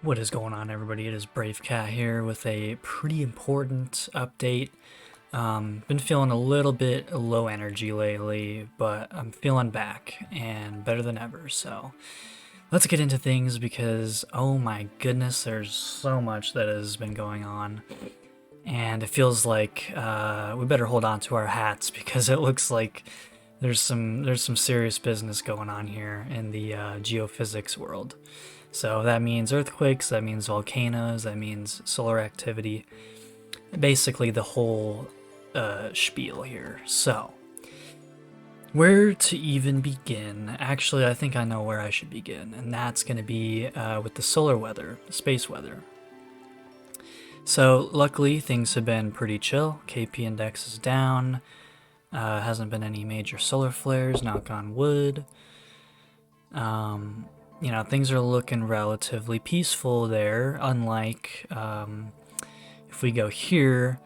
What is going on, everybody? It is Brave Cat here with a pretty important update. Been feeling a little bit low energy lately, but I'm feeling back and better than ever. So let's get into things because, oh my goodness, there's so much that has been going on. And it feels like we better hold on to our hats because it looks like there's some serious business going on here in the geophysics world. So that means earthquakes, that means volcanoes, that means solar activity, basically the whole spiel here. So, where to even begin? Actually, I think I know where I should begin, and that's going to be with the solar weather, the space weather. So, luckily, things have been pretty chill. KP index is down, hasn't been any major solar flares, knock on wood. Things are looking relatively peaceful there, unlike if we go here,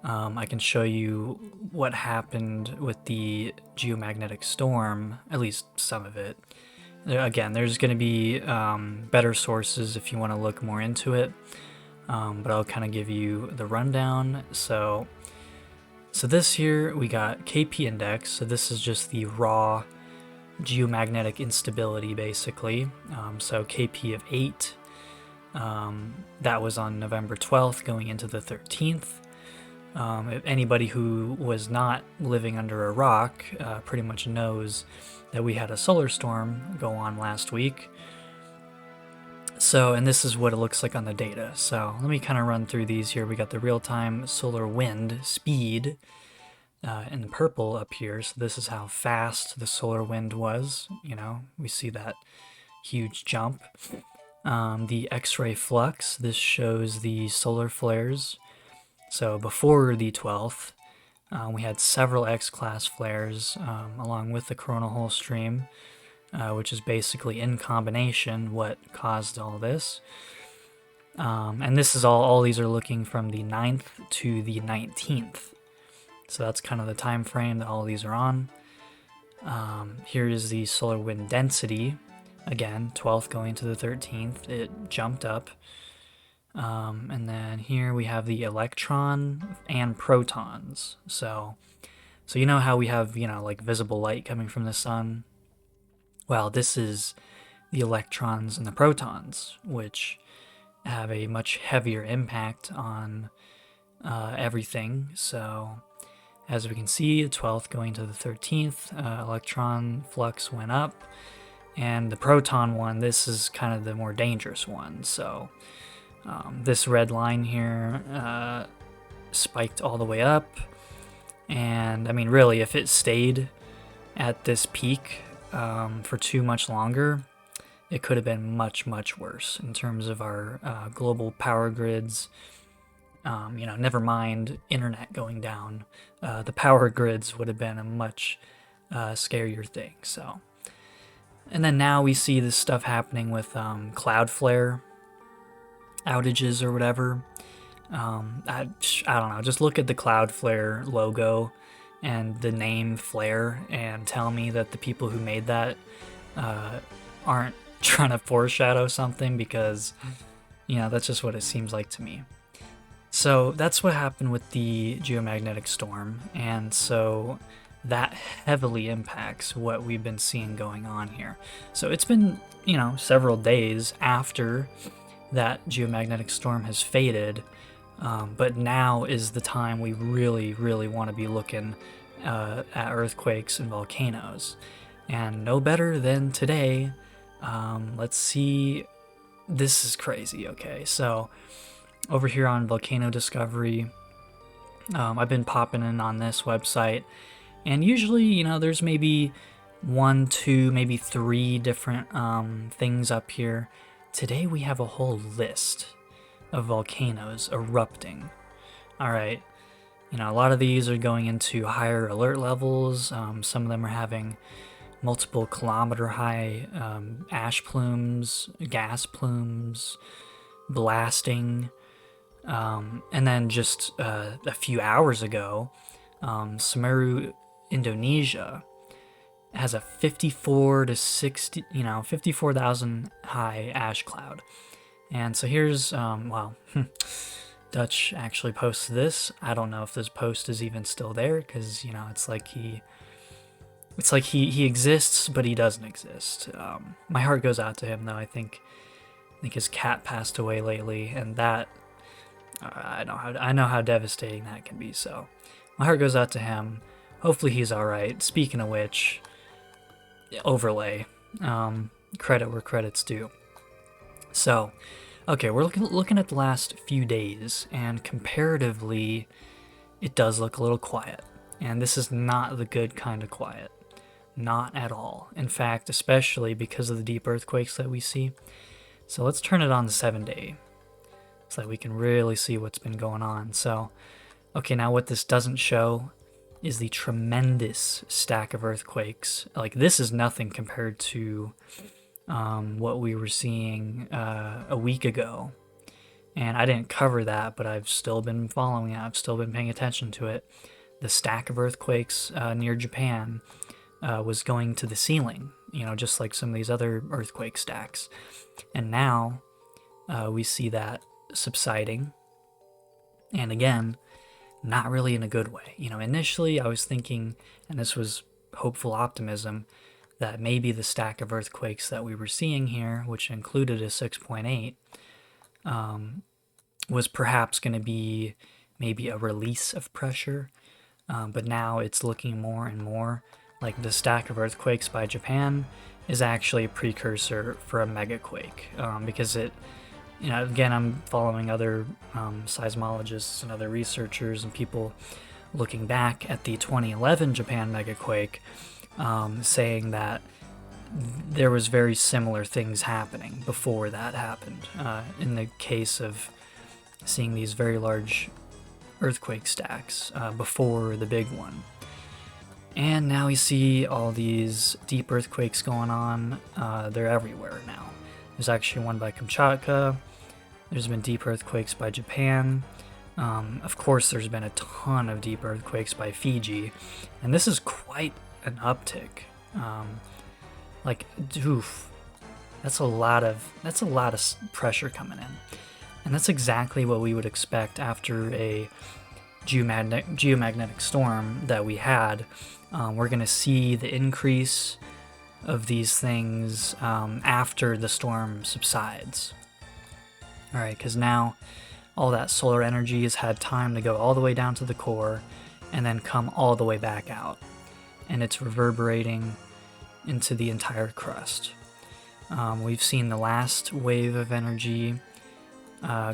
I can show you what happened with the geomagnetic storm, at least some of it. Again, there's going to be better sources if you want to look more into it, but I'll kind of give you the rundown. So this here, we got KP index, so this is just the raw geomagnetic instability, basically. So KP of 8, that was on November 12th going into the 13th. If anybody who was not living under a rock pretty much knows that we had a solar storm go on last week. So, and this is what it looks like on the data. So let me kind of run through these here. We got the real-time solar wind speed in purple up here. So this is how fast the solar wind was. We see that huge jump. The X-ray flux, this shows the solar flares. So before the 12th, we had several X-class flares along with the coronal hole stream, which is basically in combination what caused all this. And this is all these are looking from the 9th to the 19th. So that's kind of the time frame that all of these are on. Here is the solar wind density. Again, 12th going to the 13th, it jumped up. And then here we have the electron and protons. So you know how we have, like visible light coming from the sun? Well, this is the electrons and the protons, which have a much heavier impact on everything. So as we can see, the 12th going to the 13th, electron flux went up, and the proton one, this is kind of the more dangerous one. So this red line here spiked all the way up, and I mean, really, if it stayed at this peak for too much longer, it could have been much, much worse in terms of our global power grids. Never mind internet going down. The power grids would have been a much scarier thing. So, and then now we see this stuff happening with Cloudflare outages or whatever. I don't know. Just look at the Cloudflare logo and the name Flare and tell me that the people who made that aren't trying to foreshadow something, because that's just what it seems like to me. So that's what happened with the geomagnetic storm, and so that heavily impacts what we've been seeing going on here. So it's been, several days after that geomagnetic storm has faded, but now is the time we really, really want to be looking at earthquakes and volcanoes. And no better than today. Let's see. This is crazy. Okay, so over here on Volcano Discovery, I've been popping in on this website, and usually, there's maybe 1, 2, maybe 3 different things up here. Today we have a whole list of volcanoes erupting. All right, a lot of these are going into higher alert levels. Some of them are having multiple kilometer high ash plumes, gas plumes, blasting. And then just a few hours ago, Semeru, Indonesia has a 54 to 60, 54,000 high ash cloud. And so here's, well, Dutch actually posted this. I don't know if this post is even still there, because, you know, it's like he exists, but he doesn't exist. My heart goes out to him, though. I think his cat passed away lately, and that, I know how devastating that can be, so my heart goes out to him. Hopefully he's alright. Speaking of which, overlay. Credit where credit's due. So, okay, we're looking at the last few days, and comparatively, it does look a little quiet. And this is not the good kind of quiet. Not at all. In fact, especially because of the deep earthquakes that we see. So let's turn it on the 7-day, so that we can really see what's been going on. So, okay, now what this doesn't show is the tremendous stack of earthquakes. Like, this is nothing compared to what we were seeing a week ago. And I didn't cover that, but I've still been following it. I've still been paying attention to it. The stack of earthquakes near Japan was going to the ceiling, you know, just like some of these other earthquake stacks. And now we see that subsiding. And again, not really in a good way. You know, initially I was thinking, and this was hopeful optimism, that maybe the stack of earthquakes that we were seeing here, which included a 6.8, was perhaps going to be maybe a release of pressure. But now it's looking more and more like the stack of earthquakes by Japan is actually a precursor for a megaquake, because it, you know, again, I'm following other seismologists and other researchers and people looking back at the 2011 Japan megaquake, saying that there was very similar things happening before that happened, in the case of seeing these very large earthquake stacks before the big one. And now we see all these deep earthquakes going on. They're everywhere now. There's actually one by Kamchatka. There's been deep earthquakes by Japan. Of course, there's been a ton of deep earthquakes by Fiji, and this is quite an uptick. Like, oof, that's a lot of pressure coming in, and that's exactly what we would expect after a geomagnetic storm that we had. We're going to see the increase of these things after the storm subsides. All right, because now all that solar energy has had time to go all the way down to the core and then come all the way back out. And it's reverberating into the entire crust. We've seen the last wave of energy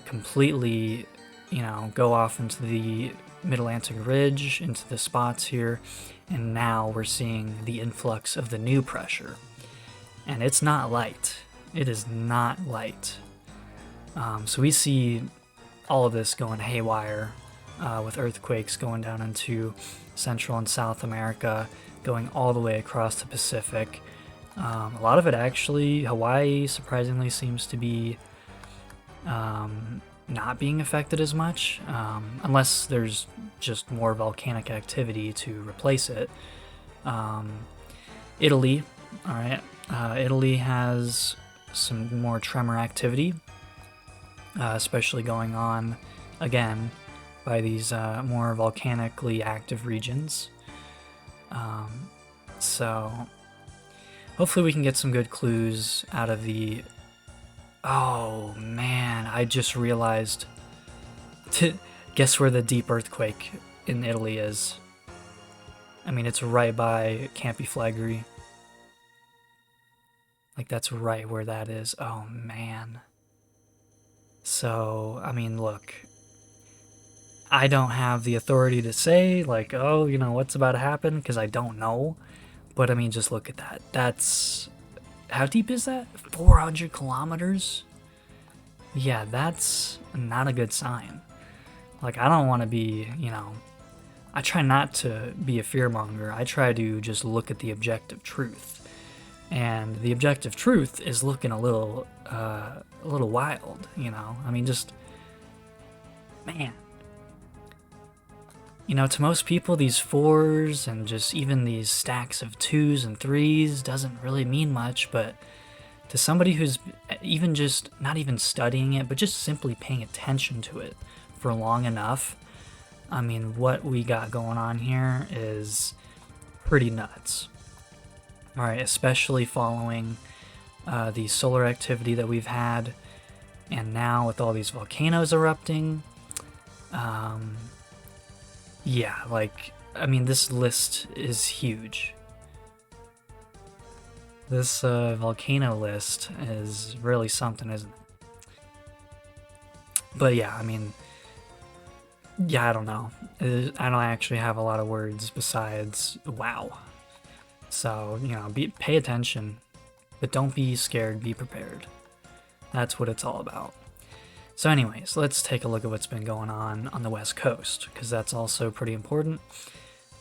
completely, you know, go off into the Mid-Atlantic Ridge, into the spots here, and now we're seeing the influx of the new pressure. And it's not light. It is not light. So we see all of this going haywire, with earthquakes going down into Central and South America, going all the way across the Pacific. A lot of it actually, Hawaii surprisingly seems to be not being affected as much, unless there's just more volcanic activity to replace it. Italy, all right, Italy has some more tremor activity, especially going on again by these more volcanically active regions. So hopefully we can get some good clues out of the... Oh man, I just realized. Guess where the deep earthquake in Italy is? I mean, it's right by Campi Flegrei. Like, that's right where that is. Oh man. So, I mean, look, I don't have the authority to say, like, oh, you know, what's about to happen, because I don't know. But, I mean, just look at that. That's... How deep is that? 400 kilometers? Yeah, that's not a good sign. Like, I don't want to be, you know... I try not to be a fearmonger. I try to just look at the objective truth. And the objective truth is looking a little wild, you know? I mean, just... Man. You know, to most people, these 4s and just even these stacks of 2s and 3s doesn't really mean much, but to somebody who's even just not even studying it, but just simply paying attention to it for long enough, I mean, what we got going on here is pretty nuts. All right, especially following the solar activity that we've had, and now with all these volcanoes erupting. Yeah, like, I mean, this list is huge. This volcano list is really something, isn't it? But yeah, I mean, yeah, I don't know. I don't actually have a lot of words besides wow. So, you know, pay attention, but don't be scared, be prepared. That's what it's all about. So anyways, let's take a look at what's been going on the West Coast, because that's also pretty important.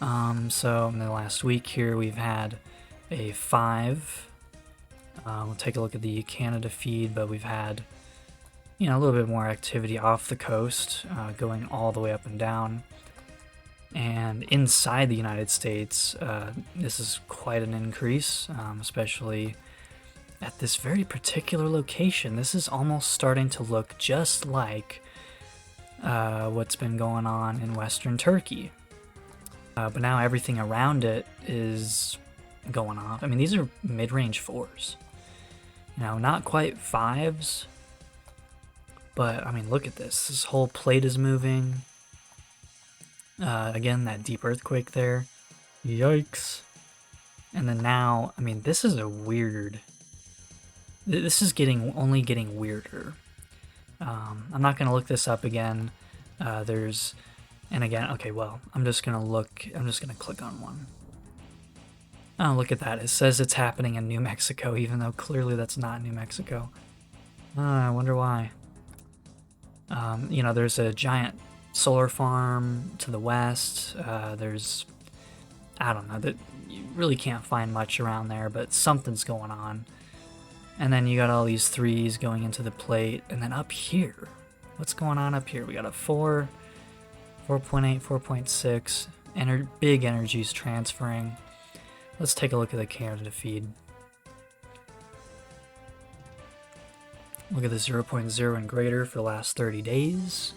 So in the last week here, we've had a 5. We'll take a look at the Canada feed, but we've had, you know, a little bit more activity off the coast, going all the way up and down. And inside the United States, this is quite an increase, especially at this very particular location. This is almost starting to look just like what's been going on in Western Turkey. But now everything around it is going off. I mean, these are mid-range 4s. You know, not quite 5s, but I mean, look at this. This whole plate is moving. Again, that deep earthquake there. Yikes. And then now, I mean, this is a weird... This is only getting weirder. I'm not going to look this up again. And again, okay, well, I'm just going to click on one. Oh, look at that. It says it's happening in New Mexico, even though clearly that's not New Mexico. I wonder why. You know, there's a giant solar farm to the west. There's, I don't know, that you really can't find much around there, but something's going on. And then you got all these 3s going into the plate, and then up here, what's going on up here? We got a 4, 4.8, 4.6, big energies transferring. Let's take a look at the Canada feed. Look at the 0.0 and greater for the last 30 days.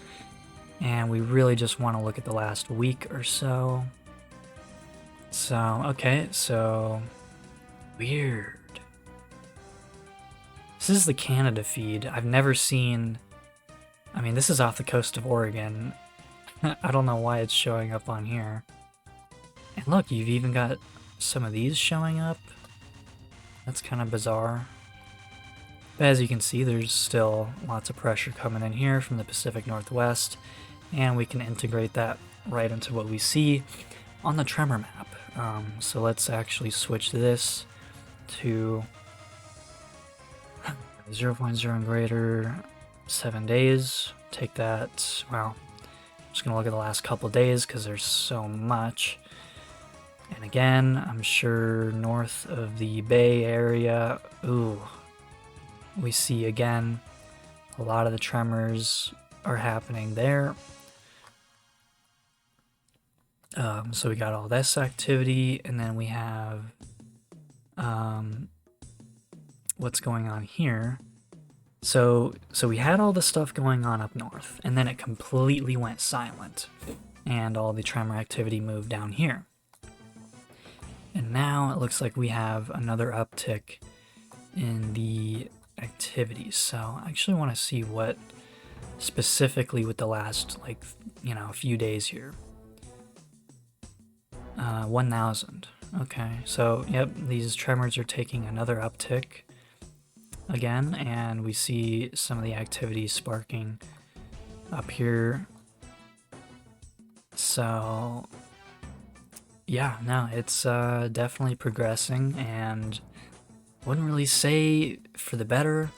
And we really just want to look at the last week or so. So, okay, so weird. This is the Canada feed. I've never seen... I mean, this is off the coast of Oregon. I don't know why it's showing up on here. And look, you've even got some of these showing up. That's kind of bizarre. But as you can see, there's still lots of pressure coming in here from the Pacific Northwest, and we can integrate that right into what we see on the tremor map. So let's actually switch this to 0.0 and greater, 7 days. Take that, well, I'm just going to look at the last couple days because there's so much. And again, I'm sure north of the Bay Area, ooh, we see again a lot of the tremors are happening there. So we got all this activity, and then we have what's going on here. So we had all the stuff going on up north, and then it completely went silent, and all the tremor activity moved down here. And now it looks like we have another uptick in the activities. So I actually want to see what specifically with the last, like, you know, a few days here. 1,000. Okay, so yep, these tremors are taking another uptick again, and we see some of the activity sparking up here. So yeah, no, it's definitely progressing, and wouldn't really say for the better.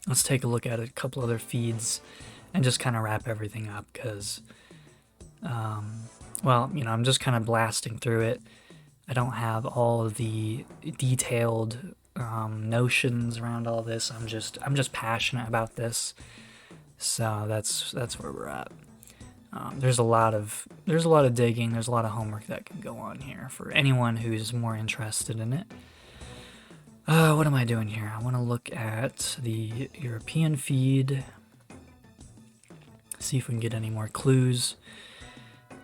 Let's take a look at a couple other feeds and just kind of wrap everything up, because well, you know, I'm just kind of blasting through it. I don't have all of the detailed notions around all this. I'm just passionate about this, so that's where we're at. There's a lot of digging. There's a lot of homework that can go on here for anyone who's more interested in it. What am I doing here? I want to look at the European feed. See if we can get any more clues.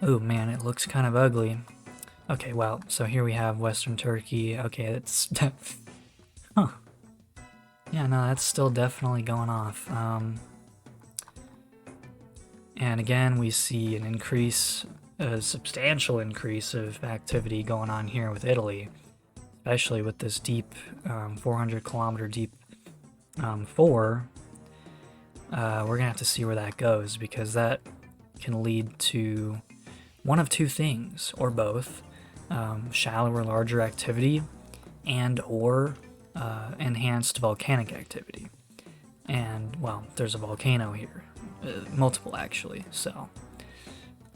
Oh man, it looks kind of ugly. Okay, well, so here we have Western Turkey. Okay, it's... huh. Yeah, no, that's still definitely going off. And again, we see an increase, a substantial increase of activity going on here with Italy, especially with this deep, 400 kilometer deep 4. We're gonna have to see where that goes, because that can lead to one of two things, or both: shallower, larger activity, and or enhanced volcanic activity. And, well, there's a volcano here. Multiple, actually. So,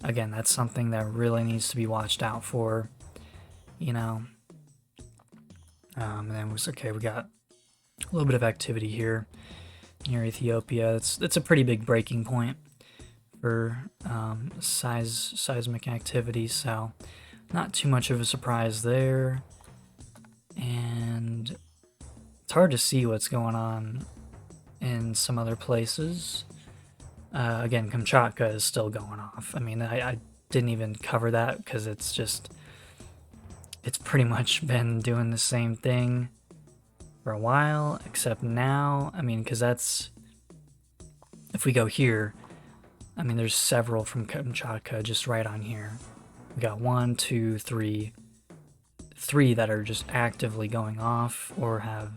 again, that's something that really needs to be watched out for, you know. And then okay, we got a little bit of activity here near Ethiopia. It's a pretty big breaking point for seismic activity, so not too much of a surprise there. And it's hard to see what's going on in some other places. Again, Kamchatka is still going off. I mean, I didn't even cover that because it's pretty much been doing the same thing for a while, except now, I mean, because that's, if we go here, I mean, there's several from Kamchatka just right on here. We got 1, 2, 3 that are just actively going off or have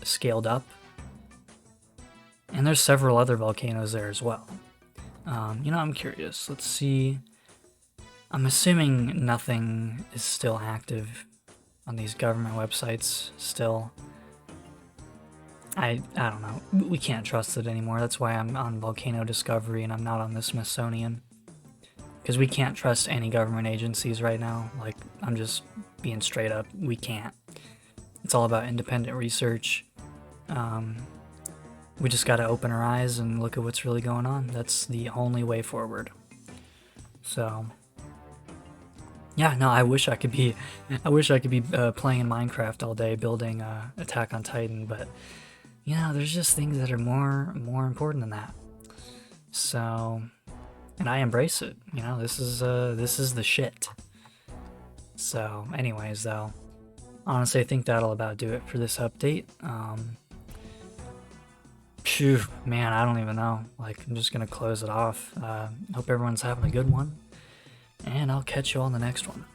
scaled up. And there's several other volcanoes there as well. You know, I'm curious. Let's see. I'm assuming nothing is still active on these government websites still. I don't know. We can't trust it anymore. That's why I'm on Volcano Discovery and I'm not on the Smithsonian. Because we can't trust any government agencies right now. Like, I'm just being straight up. We can't. It's all about independent research. We just gotta open our eyes and look at what's really going on. That's the only way forward. So, yeah, no, I wish I could be playing in Minecraft all day, building Attack on Titan, but you know, there's just things that are more important than that. So, and I embrace it. You know, this is the shit. So, anyways, though, honestly, I think that'll about do it for this update. Phew, man, I don't even know. Like, I'm just gonna close it off. Hope everyone's having a good one, and I'll catch you all in the next one.